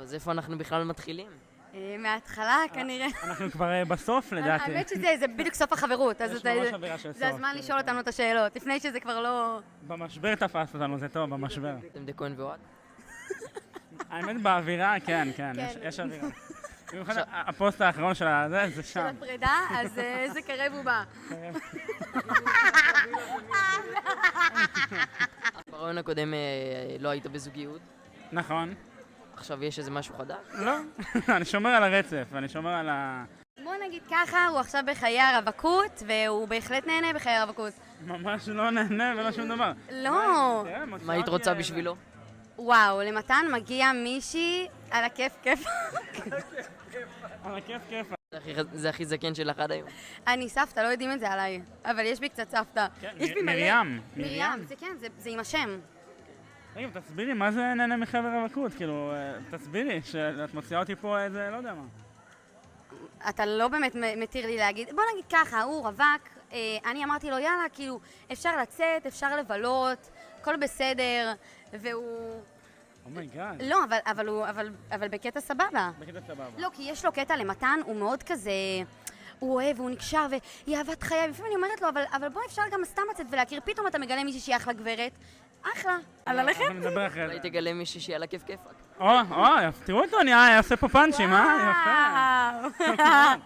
אז איפה אנחנו בכלל מתחילים? מההתחלה כנראה. אנחנו כבר בסוף לדעתי. האמת שזה בדיוק סוף החברות, אז יש ממש אווירה של סוף. זה הזמן לשאול אותנו את השאלות, לפני שזה כבר לא... במשבר תפס אותנו, זה טוב, במשבר. אתם דקוין ואוהד? האמת באווירה, כן, יש אווירה. במיוחד הפוסט האחרון של זה של שם. הפרידה, אז איזה קרב הוא בא. ברעיון הקודם לא היית בזוגיות, נכון. עכשיו יש איזה משהו חדש? לא, אני שומר על הרצף, אני שומר על ה... בוא נגיד ככה, הוא עכשיו בחיי הרווקות, והוא בהחלט נהנה בחיי הרווקות. ממש לא נהנה ולא שום דבר. לא. מה היית רוצה בשבילו? וואו, למתן מגיע מישהי על הכיף כיף. על הכיף כיף. זה הכי זקן שלך עד היום. אני סבתא, לא יודעים את זה עליי, אבל יש בי קצת סבתא. יש בי מלא. מרים. זה כן, זה עם השם. רגע, תסבירי, מה זה נהנה מחבר רווקות? כאילו, תסבירי, שאת מוציאה אותי פה איזה, לא יודע מה. אתה לא באמת מתיר לי להגיד, בוא נגיד ככה, הוא רווק, אני אמרתי לו יאללה, כאילו, אפשר לצאת, אפשר לבלות, הכל בסדר, והוא... אומייגאד. לא, אבל בקטע סבבה. בקטע סבבה. לא, כי יש לו קטע למתן, הוא מאוד כזה... הוא אוהב, הוא נקשר, והיא אהבת חיי, לפעמים אני אומרת לו, אבל בוא אפשר גם סתם לצאת ולהכיר, פתאום אתה מגלה מישהי שהיא אחלה גברת. אחלה. על הלכת? אנחנו נדבר אחרי אולי זה. תגלה מישהי שיהיה לה כיף כיפק. תראו אותו, אני אעשה פה פאנצ'ים, יפה. וואו.